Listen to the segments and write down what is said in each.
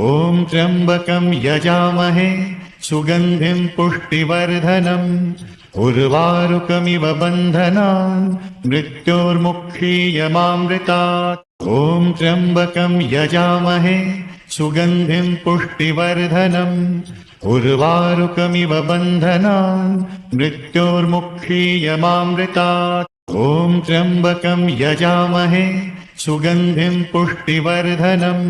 ॐ त्र्यम्बकं यजामहे सुगन्धिं पुष्टिवर्धनम् उर्वारुकमिव बन्धनान् मृत्योर्मुक्षीयमामृतात् ॐ त्र्यम्बकं यजामहे सुगन्धिं पुष्टिवर्धनम् उर्वारुकमिव बन्धनान् मृत्योर्मुक्षीयमामृतात् ॐ त्र्यम्बकं यजामहे सुगन्धिं पुष्टिवर्धनम्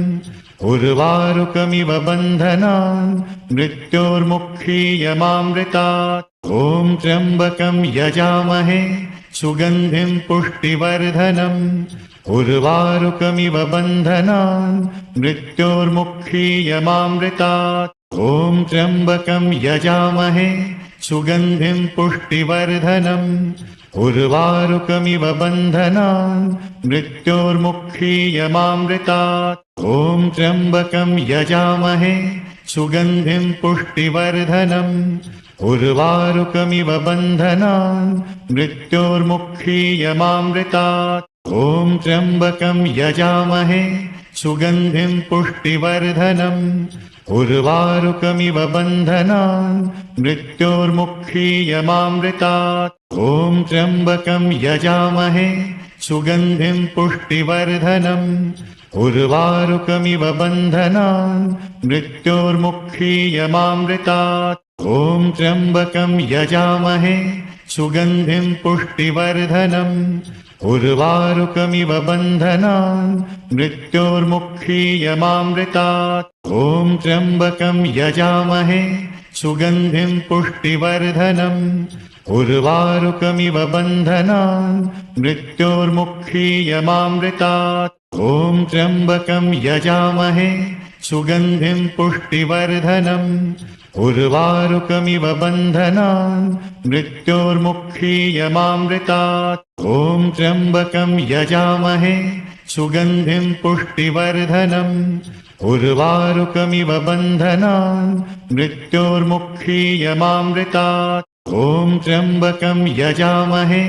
उर्वारुकमिव बन्धनान् मृत्योर्मुक्षीयमामृतात् ॐ त्र्यम्बकं यजामहे सुगन्धिं पुष्टिवर्धनम् उर्वारुकमिव बन्धनान् मृत्योर्मुक्षीयमामृतात् ॐ त्र्यम्बकं यजामहे सुगन्धिं पुष्टिवर्धनम् उर्वारुकमिव बन्धनान् मृत्योर्मुक्षीयमामृतात् ॐ त्र्यम्बकं यजामहे सुगन्धिं पुष्टिवर्धनम् उर्वारुकमिव बन्धनान् मृत्योर्मुक्षीयमामृतात् ॐ त्र्यम्बकं यजामहे सुगन्धिं पुष्टिवर्धनम् उर्वारुकमिव बन्धनान् मृत्योर्मुक्षीयमामृतात् ॐ त्र्यम्बकं यजामहे सुगन्धिं पुष्टिवर्धनम् उर्वारुकमिव बन्धनान् मृत्योर्मुक्षीयमामृतात् ॐ त्र्यम्बकं यजामहे सुगन्धिं पुष्टिवर्धनम् उर्वारुकमिव बन्धनान् मृत्योर्मुक्षीयमामृतात् ॐ त्र्यम्बकं यजामहे सुगन्धिं पुष्टिवर्धनम् उर्वारुकमिव बन्धनान् मृत्योर्मुक्षीयमामृतात् ॐ त्र्यम्बकं यजामहे सुगन्धिं पुष्टिवर्धनम् उर्वारुकमिव बन्धनान् मृत्योर्मुक्षीयमामृतात् ॐ त्र्यम्बकं यजामहे सुगन्धिं पुष्टिवर्धनम् उर्वारुकमिव बन्धनान् मृत्योर्मुक्षीयमामृतात् ॐ त्र्यम्बकं यजामहे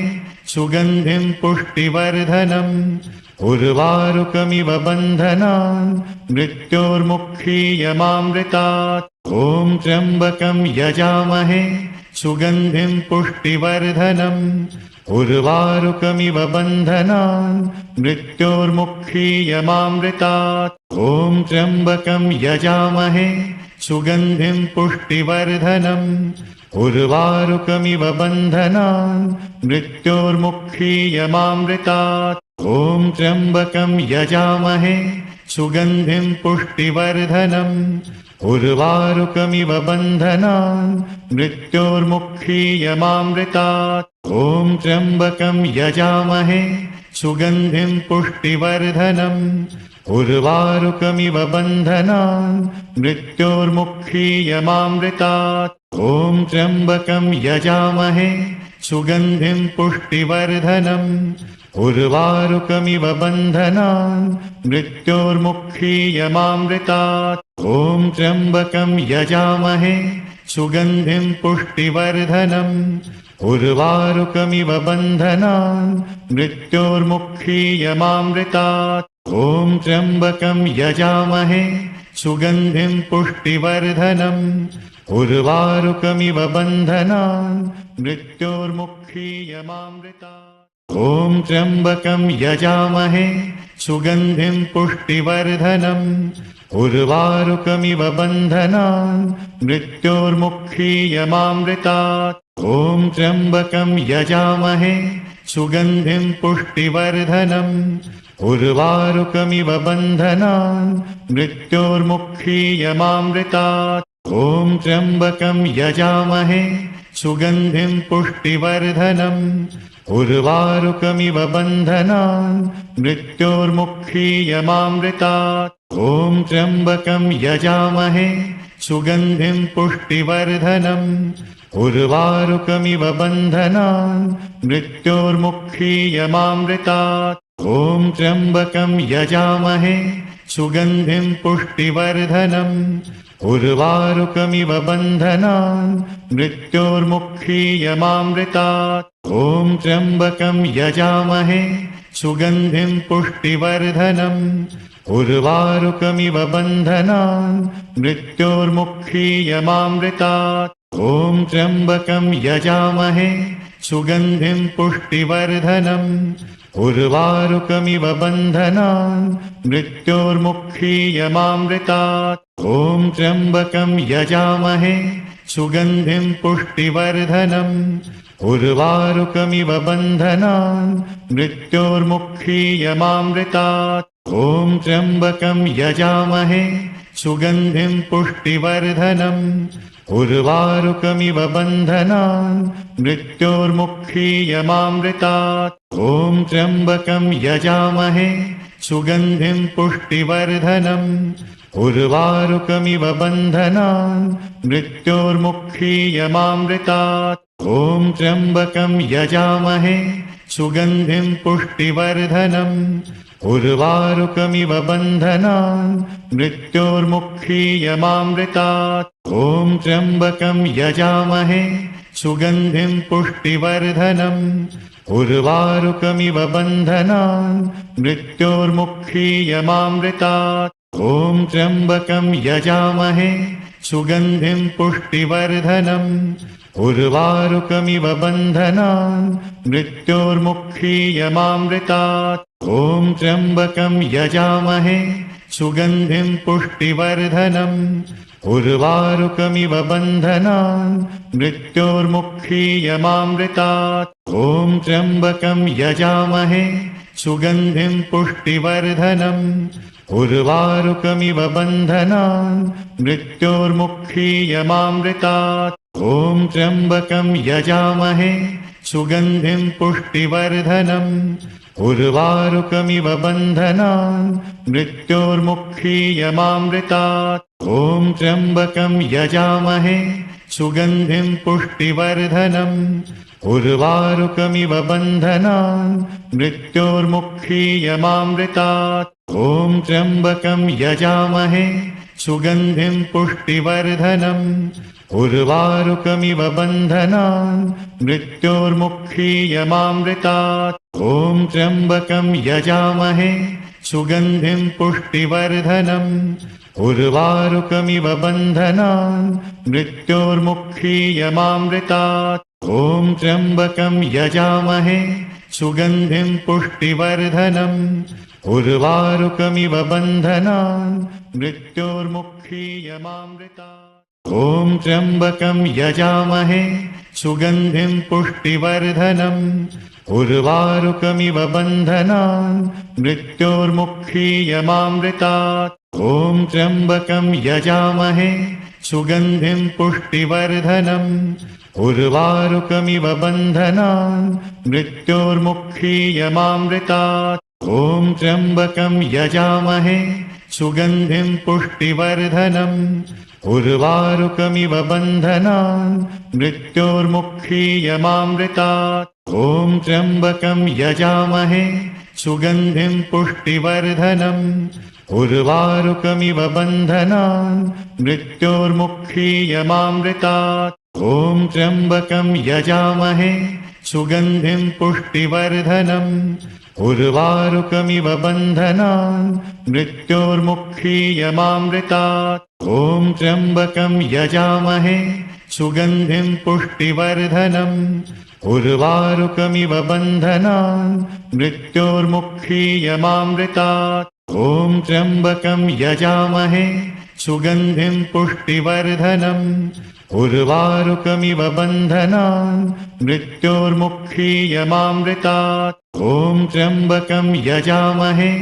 सुगन्धिं पुष्टिवर्धनम् उर्वारुकमिव बन्धनान् मृत्योर्मुक्षीयमामृतात् ॐ त्र्यम्बकं यजामहे सुगन्धिं पुष्टिवर्धनम् उर्वारुकमिव बन्धनान् मृत्योर्मुक्षीयमामृतात् ॐ त्र्यम्बकं यजामहे सुगन्धिं पुष्टिवर्धनम् उर्वारुकमिव बन्धनान् मृत्योर्मुक्षीयमामृतात् ॐ त्र्यम्बकं यजामहे सुगन्धिं पुष्टिवर्धनम् उर्वारुकमिव बन्धनान् मृत्योर्मुक्षीयमामृतात् ॐ त्र्यम्बकं यजामहे सुगन्धिं पुष्टिवर्धनम् उर्वारुकमिव बन्धनान् मृत्योर्मुक्षीयमामृतात् ॐ त्र्यम्बकं यजामहे सुगन्धिं पुष्टिवर्धनम् उर्वारुकमिव बन्धनान् मृत्योर्मुक्षीयमामृतात् ॐ त्र्यम्बकं यजामहे सुगन्धिं पुष्टिवर्धनम् उर्वारुकमिव बन्धनान् मृत्योर्मुक्षीयमामृतात् ॐ त्र्यम्बकं यजामहे सुगन्धिं पुष्टिवर्धनम् उर्वारुकमिव बन्धनान् मृत्योर्मुक्षीयमामृतात् ॐ त्र्यम्बकं यजामहे सुगन्धिं पुष्टिवर्धनम् उर्वारुकमिव बन्धनान् मृत्योर्मुक्षीयमामृतात् ॐ त्र्यम्बकं यजामहे सुगन्धिं पुष्टिवर्धनम् उर्वारुकमिव बन्धनान् मृत्योर्मुक्षीयमामृतात् ॐ त्र्यम्बकं यजामहे सुगन्धिं पुष्टिवर्धनम् उर्वारुकमिव बन्धनान् मृत्योर्मुक्षीयमामृतात् ॐ त्र्यम्बकं यजामहे सुगन्धिं पुष्टिवर्धनम् उर्वारुकमिव बन्धनान् मृत्योर्मुक्षीयमामृतात् ॐ त्र्यम्बकं यजामहे सुगन्धिं पुष्टिवर्धनम् उर्वारुकमिव बन्धनान् मृत्योर्मुक्षीयमामृतात् ॐ त्र्यम्बकं यजामहे सुगन्धिं पुष्टिवर्धनम् उर्वारुकमिव बन्धनान् मृत्योर्मुक्षीयमामृतात्। ॐ त्र्यम्बकं यजामहे सुगन्धिं पुष्टिवर्धनम्। उर्वारुकमिव बन्धनान् मृत्योर्मुक्षीयमामृतात्। ॐ त्र्यम्बकं यजामहे सुगन्धिं पुष्टिवर्धनम्। उर्वारुकमिव बन्धनान् मृत्योर्मुक्षीयमामृतात्। ॐ त्र्यम्बकं यजामहे सुगन्धिं पुष्टिवर्धनम्। उर्वारुकमिव बन्धनान् मृत्योर्मुक्षीयमामृतात्। ॐ त्र्यम्बकं यजामहे सुगन्धिं पुष्टिवर्धनम्। उर्वारुकमिव बन्धनान् मृत्योर्मुक्षीयमामृतात्। ॐ त्र्यम्बकं यजामहे सुगन्धिं पुष्टिवर्धनम्। उर्वारुकमिव बन्धनान् मृत्योर्मुक्षीयमामृतात्। ॐ त्र्यम्बकं यजामहे सुगन्धिं पुष्टिवर्धनम्। उर्वारुकमिव बन्धनान् मृत्योर्मुक्षीयमामृतात्। ॐ त्र्यम्बकं यजामहे सुगन्धिं पुष्टिवर्धनम्। उर्वारुकमिव बन्धनान् मृत्योर्मुक्षीयमामृतात्। ॐ त्र्यम्बकं यजामहे सुगन्धिं पुष्टिवर्धनम्। उर्वारुकमिव बन्धनान् मृत्योर्मुक्षीयमामृतात्। ॐ त्र्यम्बकं यजामहे सुगन्धिं पुष्टिवर्धनम्। उर्वारुकमिव बन्धनान् मृत्योर्मुक्षीयमामृतात्। ॐ त्र्यम्बकं यजामहे सुगन्धिं पुष्टिवर्धनम्। उर्वारुकमिव बन्धनान् मृत्योर्मुक्षीयमामृतात्। ॐ त्र्यम्बकं यजामहे सुगन्धिं पुष्टिवर्धनम्। उर्वारुकमिव बन्धनान् मृत्योर्मुक्षीयमामृतात्। ॐ त्र्यम्बकं यजामहे सुगन्धिं पुष्टिवर्धनम्। उर्वारुकमिव बन्धनान् मृत्योर्मुक्षीयमामृतात्। ॐ त्र्यम्बकं यजामहे सुगन्धिं पुष्टिवर्धनम्। उर्वारुकमिव बन्धनान् मृत्योर्मुक्षीयमामृतात्। ॐ त्र्यम्बकं यजामहे सुगन्धिं पुष्टिवर्धनम्। उर्वारुकमिव बन्धनान् मृत्योर्मुक्षीयमामृतात्। ॐ त्र्यम्बकं यजामहे सुगन्धिं पुष्टिवर्धनम्। उर्वारुकमिव बन्धनान् मृत्योर्मुक्षीयमामृतात्। ॐ त्र्यम्बकं यजामहे सुगन्धिं पुष्टिवर्धनम्। उर्वारुकमिव बन्धनान् मृत्योर्मुक्षीयमामृतात्। ॐ त्र्यम्बकं यजामहे सुगन्धिं पुष्टिवर्धनम्। उर्वारुकमिव बन्धनान् मृत्योर्मुक्षीयमामृतात्। ॐ त्र्यम्बकं यजामहे सुगन्धिं पुष्टिवर्धनम्। उर्वारुकमिव बन्धनान् मृत्योर्मुक्षीयमामृतात्। ॐ त्र्यम्बकं यजामहे सुगन्धिं पुष्टिवर्धनम्। उर्वारुकमिव बन्धनान् मृत्योर्मुक्षीयमामृतात्। ॐ त्र्यम्बकं यजामहे सुगन्धिं पुष्टिवर्धनम्। उर्वारुकमिव बन्धनान् मृत्योर्मुक्षीयमामृतात्। ॐ त्र्यम्बकं यजामहे सुगन्धिं पुष्टिवर्धनम्। उर्वारुकमिव बन्धनान् मृत्योर्मुक्षीयमामृतात्। ॐ त्र्यम्बकं यजामहे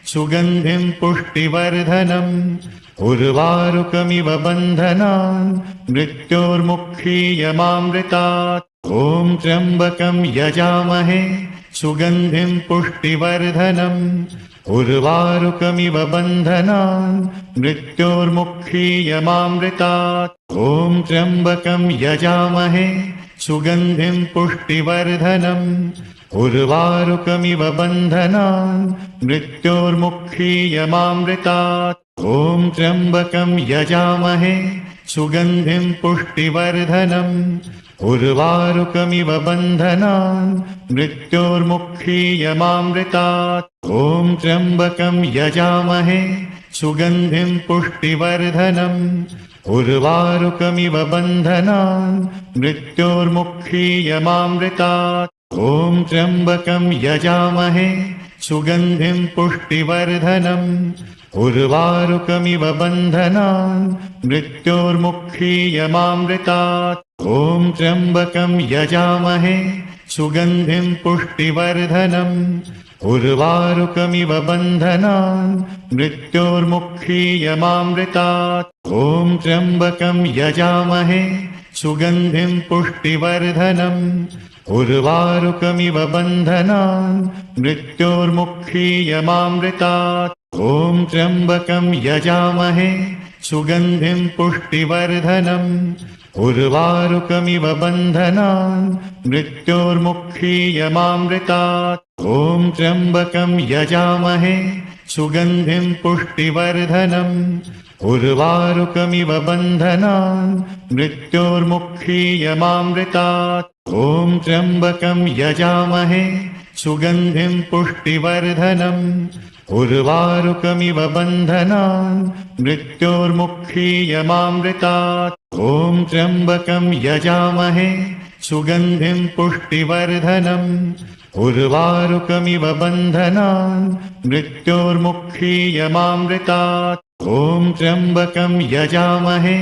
सुगन्धिं पुष्टिवर्धनम्। उर्वारुकमिव बन्धनान् मृत्योर्मुक्षीयमामृतात्। ॐ त्र्यम्बकं यजामहे सुगन्धिं पुष्टिवर्धनम्। उर्वारुकमिव बन्धनान् मृत्योर्मुक्षीयमामृतात्। ॐ त्र्यम्बकं यजामहे सुगन्धिं पुष्टिवर्धनम्। उर्वारुकमिव बन्धनान् मृत्योर्मुक्षीयमामृतात्। ॐ त्र्यम्बकं यजामहे सुगन्धिं पुष्टिवर्धनम्। उर्वारुकमिव बन्धनान् मृत्योर्मुक्षीयमामृतात्। ॐ त्र्यम्बकं यजामहे सुगन्धिं पुष्टिवर्धनम्। उर्वारुकमिव बन्धनान् मृत्योर्मुक्षीयमामृतात्। ॐ त्र्यम्बकं यजामहे सुगन्धिं पुष्टिवर्धनम्। उर्वारुकमिव बन्धनान् मृत्योर्मुक्षीयमामृतात्। ॐ त्र्यम्बकं यजामहे सुगन्धिं पुष्टिवर्धनम्। उर्वारुकमिव बन्धनान् मृत्योर्मुक्षीयमामृतात्। ॐ त्र्यम्बकं यजामहे सुगन्धिं पुष्टिवर्धनम्। उर्वारुकमिव बन्धनान् मृत्योर्मुक्षीयमामृतात्। ॐ त्र्यम्बकं यजामहे सुगन्धिं पुष्टिवर्धनम्। उर्वारुकमिव बन्धनान् मृत्योर्मुक्षीयमामृतात्। ॐ त्र्यम्बकं यजामहे सुगन्धिं पुष्टिवर्धनम्। उर्वारुकमिव बन्धनान् मृत्योर्मुक्षीयमामृतात्। ॐ त्र्यम्बकं यजामहे सुगन्धिं पुष्टिवर्धनम्। उर्वारुकमिव बन्धनान् मृत्योर्मुक्षीयमामृतात्। ॐ त्र्यम्बकं यजामहे सुगन्धिं पुष्टिवर्धनम्। उर्वारुकमिव बन्धनान् मृत्योर्मुक्षीयमामृतात्। ॐ त्र्यम्बकं यजामहे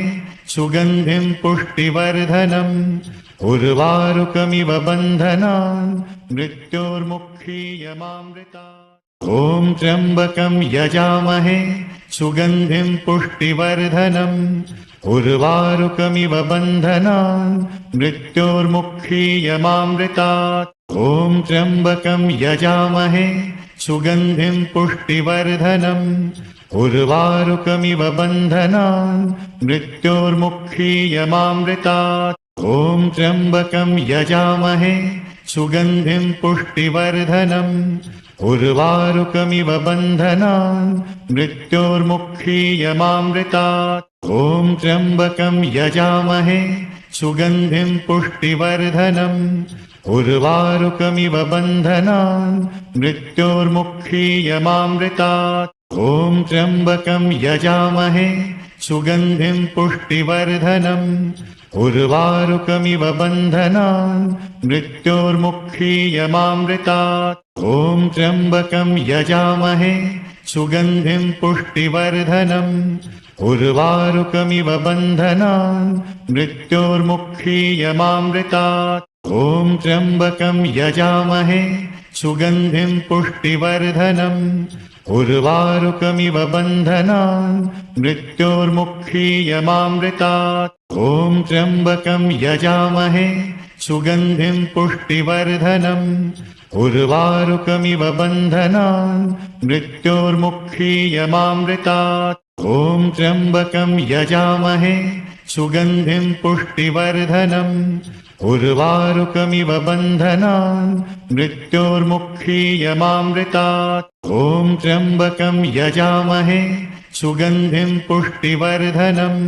सुगन्धिं पुष्टिवर्धनम्। उर्वारुकमिव बन्धनान् मृत्योर्मुक्षीयमामृतात्। ॐ त्र्यम्बकं यजामहे सुगन्धिं पुष्टिवर्धनम्। उर्वारुकमिव बन्धनान् मृत्योर्मुक्षीयमामृतात्। ॐ त्र्यम्बकं यजामहे सुगन्धिं पुष्टिवर्धनम्। उर्वारुकमिव बन्धनान् मृत्योर्मुक्षीयमामृतात्। ॐ त्र्यम्बकं यजामहे सुगन्धिं पुष्टिवर्धनम्। उर्वारुकमिव बन्धनान् मृत्योर्मुक्षीयमामृतात्। ॐ त्र्यम्बकं यजामहे सुगन्धिं पुष्टिवर्धनम्। उर्वारुकमिव बन्धनान् मृत्योर्मुक्षीयमामृतात्। ॐ त्र्यम्बकं यजामहे सुगन्धिं पुष्टिवर्धनम्। उर्वारुकमिव बन्धनान् मृत्योर्मुक्षीयमामृतात्। ॐ त्र्यम्बकं यजामहे सुगन्धिं पुष्टिवर्धनम्। उर्वारुकमिव बन्धनान् मृत्योर्मुक्षीयमामृतात्। ॐ त्र्यम्बकं यजामहे सुगन्धिं पुष्टिवर्धनम्। उर्वारुकमिव बन्धनान् मृत्योर्मुक्षीयमामृतात्। ॐ त्र्यम्बकं यजामहे सुगन्धिं पुष्टिवर्धनम्। उर्वारुकमिव बन्धनान् मृत्योर्मुक्षीयमामृतात्। ॐ त्र्यम्बकं यजामहे सुगन्धिं पुष्टिवर्धनम्। उर्वारुकमिव बन्धनान् मृत्योर्मुक्षीयमामृतात्। ॐ त्र्यम्बकं यजामहे सुगन्धिं पुष्टिवर्धनम्।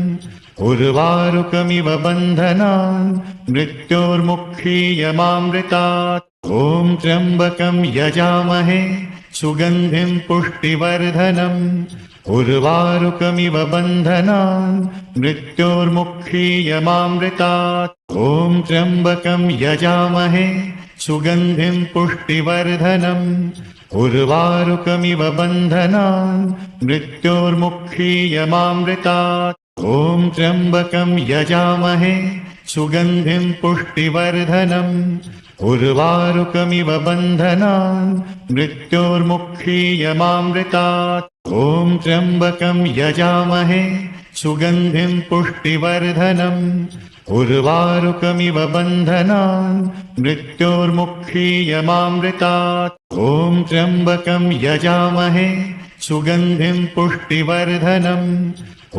उर्वारुकमिव बन्धनान् मृत्योर्मुक्षीयमामृतात्। ॐ त्र्यम्बकं यजामहे सुगन्धिं पुष्टिवर्धनम्। उर्वारुकमिव बन्धनान् मृत्योर्मुक्षीयमामृतात्। ॐ त्र्यम्बकं यजामहे सुगन्धिं पुष्टिवर्धनम्। उर्वारुकमिव बन्धनान् मृत्योर्मुक्षीयमामृतात्। ॐ त्र्यम्बकं यजामहे सुगन्धिं पुष्टिवर्धनम्। उर्वारुकमिव बन्धनान् मृत्योर्मुक्षीयमामृतात्। ॐ त्र्यम्बकं यजामहे सुगन्धिं पुष्टिवर्धनम्। उर्वारुकमिव बन्धनान् मृत्योर्मुक्षीयमामृतात्। ॐ त्र्यम्बकं यजामहे सुगन्धिं पुष्टिवर्धनम्।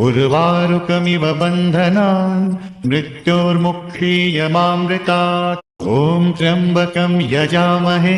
उर्वारुकमिव बन्धनान् मृत्योर्मुक्षीयमामृतात्। ॐ त्र्यम्बकं यजामहे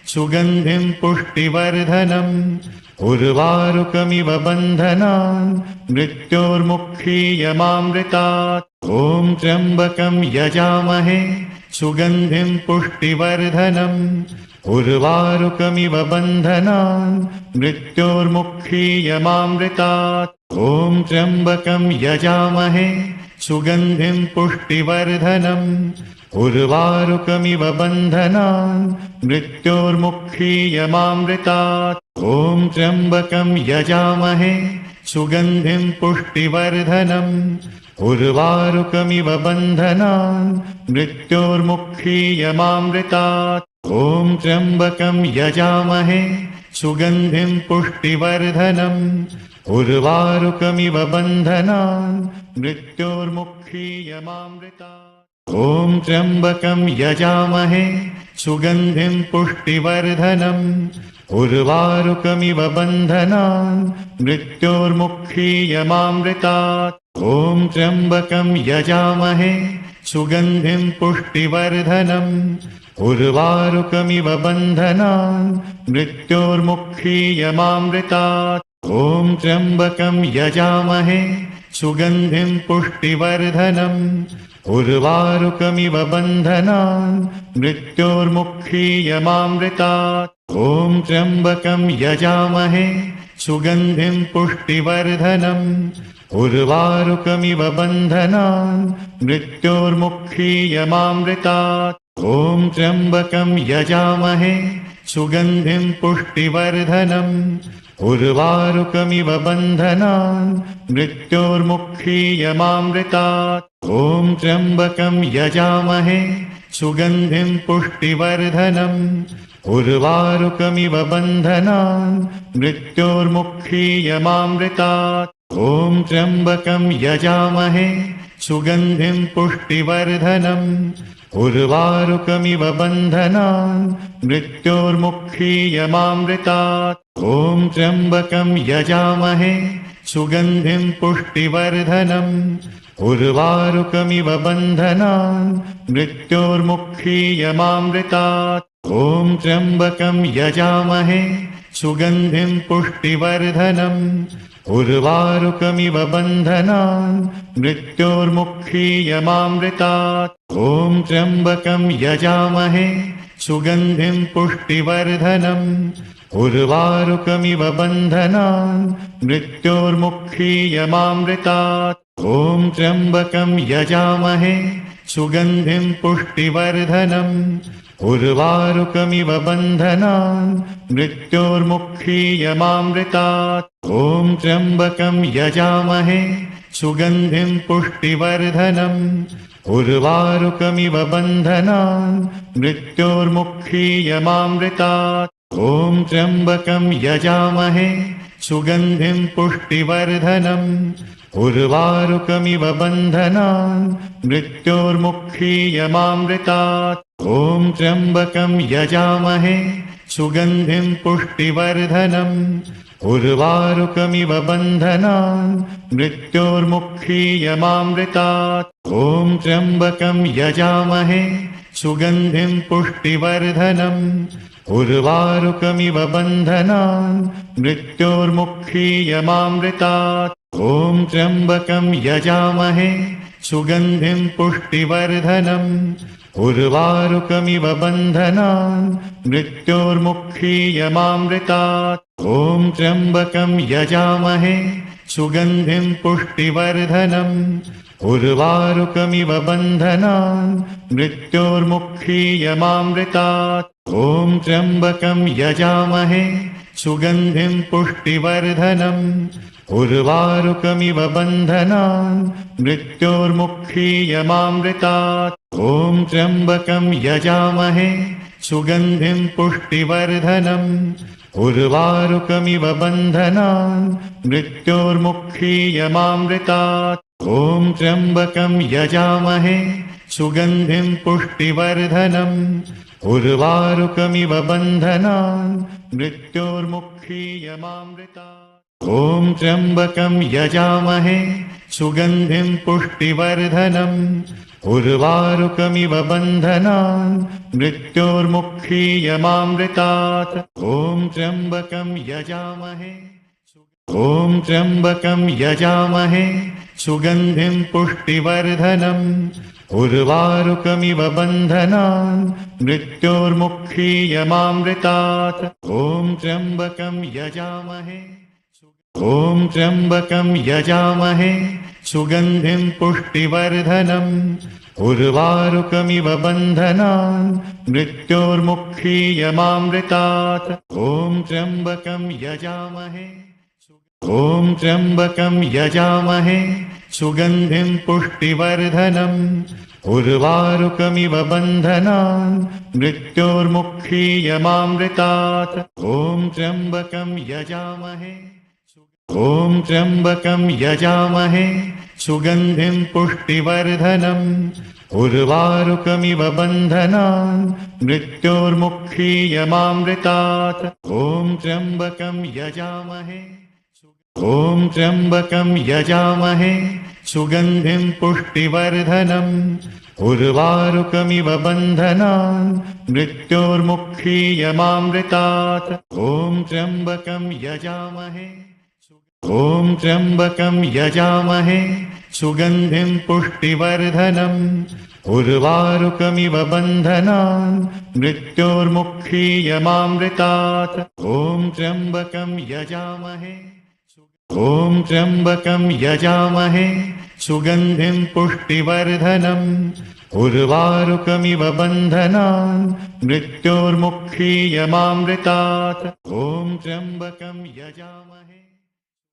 सुगन्धिं पुष्टिवर्धनम्। उर्वारुकमिव बन्धनान् मृत्योर्मुक्षीयमामृतात्। ॐ त्र्यम्बकं यजामहे सुगन्धिं पुष्टिवर्धनम्। उर्वारुकमिव बन्धनान् मृत्योर्मुक्षीयमामृतात्। ॐ त्र्यम्बकं यजामहे सुगन्धिं पुष्टिवर्धनम्। उर्वारुकमिव बन्धनान् मृत्योर्मुक्षीयमामृतात्। ॐ त्र्यम्बकं यजामहे सुगन्धिं पुष्टिवर्धनम्। उर्वारुकमिव बन्धनान् मृत्योर्मुक्षीयमामृतात्। ॐ त्र्यम्बकं यजामहे सुगन्धिं पुष्टिवर्धनम्। उर्वारुकमिव बन्धनान् मृत्योर्मुक्षीयमामृतात्। ॐ त्र्यम्बकं यजामहे सुगन्धिं पुष्टिवर्धनम्। उर्वारुकमिव बन्धनान् मृत्योर्मुक्षीयमामृतात्। ॐ त्र्यम्बकं यजामहे सुगन्धिं पुष्टिवर्धनम्। उर्वारुकमिव बन्धनान् मृत्योर्मुक्षीयमामृतात्। ॐ त्र्यम्बकं यजामहे सुगन्धिं पुष्टिवर्धनम्। उर्वारुकमिव बन्धनान् मृत्योर्मुक्षीयमामृतात्। ॐ त्र्यम्बकं यजामहे सुगन्धिं पुष्टिवर्धनम्। उर्वारुकमिव बन्धनान् मृत्योर्मुक्षीयमामृतात्। ॐ त्र्यम्बकं यजामहे सुगन्धिं पुष्टिवर्धनम्। उर्वारुकमिव बन्धनान् मृत्योर्मुक्षीयमामृतात्। ॐ त्र्यम्बकं यजामहे सुगन्धिं पुष्टिवर्धनम्। उर्वारुकमिव बन्धनान् मृत्योर्मुक्षीयमामृतात्। ॐ त्र्यम्बकं यजामहे सुगन्धिं पुष्टिवर्धनम्। उर्वारुकमिव बन्धनान् मृत्योर्मुक्षीयमामृतात्। ॐ त्र्यम्बकं यजामहे सुगन्धिं पुष्टिवर्धनम्। उर्वारुकमिव बन्धनान् मृत्योर्मुक्षीयमामृतात्। ॐ त्र्यम्बकं यजामहे सुगन्धिं पुष्टिवर्धनम्। उर्वारुकमिव बन्धनान् मृत्योर्मुक्षीयमामृतात्। ॐ त्र्यम्बकं यजामहे सुगन्धिं पुष्टिवर्धनम्। उर्वारुकमिव बन्धनान् मृत्योर्मुक्षीयमामृतात्। ॐ त्र्यम्बकं यजामहे सुगन्धिं पुष्टिवर्धनम्। उर्वारुकमिव बन्धनान् मृत्योर्मुक्षीयमामृतात्। ॐ त्र्यम्बकं यजामहे सुगन्धिं पुष्टिवर्धनम्। उर्वारुकमिव बन्धनान् मृत्योर्मुक्षीयमामृतात्। ॐ त्र्यम्बकं यजामहे सुगन्धिं पुष्टिवर्धनम्। उर्वारुकमिव बन्धनान् मृत्योर्मुक्षीयमामृतात्। ॐ त्र्यम्बकं यजामहे सुगन्धिं पुष्टिवर्धनम्। उर्वारुकमिव बन्धनान् मृत्योर्मुक्षीयमामृतात्। ॐ त्र्यम्बकं यजामहे सुगन्धिं पुष्टिवर्धनम्। उर्वारुकमिव बन्धनान् मृत्योर्मुक्षीयमामृतात्। ॐ त्र्यम्बकं यजामहे सुगन्धिं पुष्टिवर्धनम्। उर्वारुकमिव बन्धनान् मृत्योर्मुक्षीयमामृतात्। ॐ त्र्यम्बकं यजामहे सुगन्धिं पुष्टिवर्धनम्। उर्वारुकमिव बन्धनान् मृत्योर्मुक्षीयमामृतात्। ॐ त्र्यम्बकं यजामहे सुगन्धिं पुष्टिवर्धनम्। उर्वारुकमिव बन्धनान् मृत्योर्मुक्षीयमामृतात्। ॐ त्र्यम्बकं यजामहे सुगन्धिं पुष्टिवर्धनम्। उर्वारुकमिव बन्धनान् मृत्योर्मुक्षीयमामृतात्। ॐ त्र्यम्बकं यजामहे सुगन्धिं पुष्टिवर्धनम्। उर्वारुकमिव बन्धनान् मृत्योर्मुक्षीयमामृतात्। ॐ त्र्यम्बकं यजामहे सुगन्धिं पुष्टिवर्धनम्। उर्वारुकमिव बन्धनान् मृत्योर्मुक्षीयमामृतात् ॐ त्र्यम्बकं यजामहे ॐ त्र्यम्बकं यजामहे सुगन्धिं पुष्टिवर्धनम् उर्वारुकमिव बन्धनान् मृत्योर्मुक्षीयमामृतात् ॐ त्र्यम्बकं यजामहे ॐ त्र्यम्बकं यजामहे सुगन्धिं पुष्टिवर्धनम् उर्वारुकमिव बन्धनान् मृत्योर्मुक्षीयमामृतात् ॐ त्र्यम्बकं यजामहे ॐ त्र्यम्बकं यजामहे सुगन्धिं पुष्टिवर्धनम् उर्वारुकमिव बन्धनान् मृत्योर्मुक्षीयमामृतात् ॐ त्र्यम्बकं यजामहे ॐ त्र्यम्बकं यजामहे सुगन्धिं पुष्टिवर्धनम् उर्वारुकमिव बन्धनान् मृत्योर्मुक्षीयमामृतात् ॐ त्र्यम्बकं यजामहे ॐ त्र्यम्बकं यजामहे सुगन्धिं पुष्टिवर्धनम् उर्वारुकमिव बन्धनान् मृत्योर्मुक्षीयमामृतात् ॐ त्र्यम्बकं यजामहे ॐ त्र्यम्बकं यजामहे सुगन्धिं पुष्टिवर्धनम् उर्वारुकमिव बन्धनान् मृत्योर्मुक्षीयमामृतात् ॐ त्र्यम्बकं यजामहे ॐ त्र्यम्बकं यजामहे सुगन्धिं पुष्टिवर्धनम् उर्वारुकमिव बन्धनान् मृत्योर्मुक्षीयमामृतात् ॐ त्र्यम्बकं यजामहे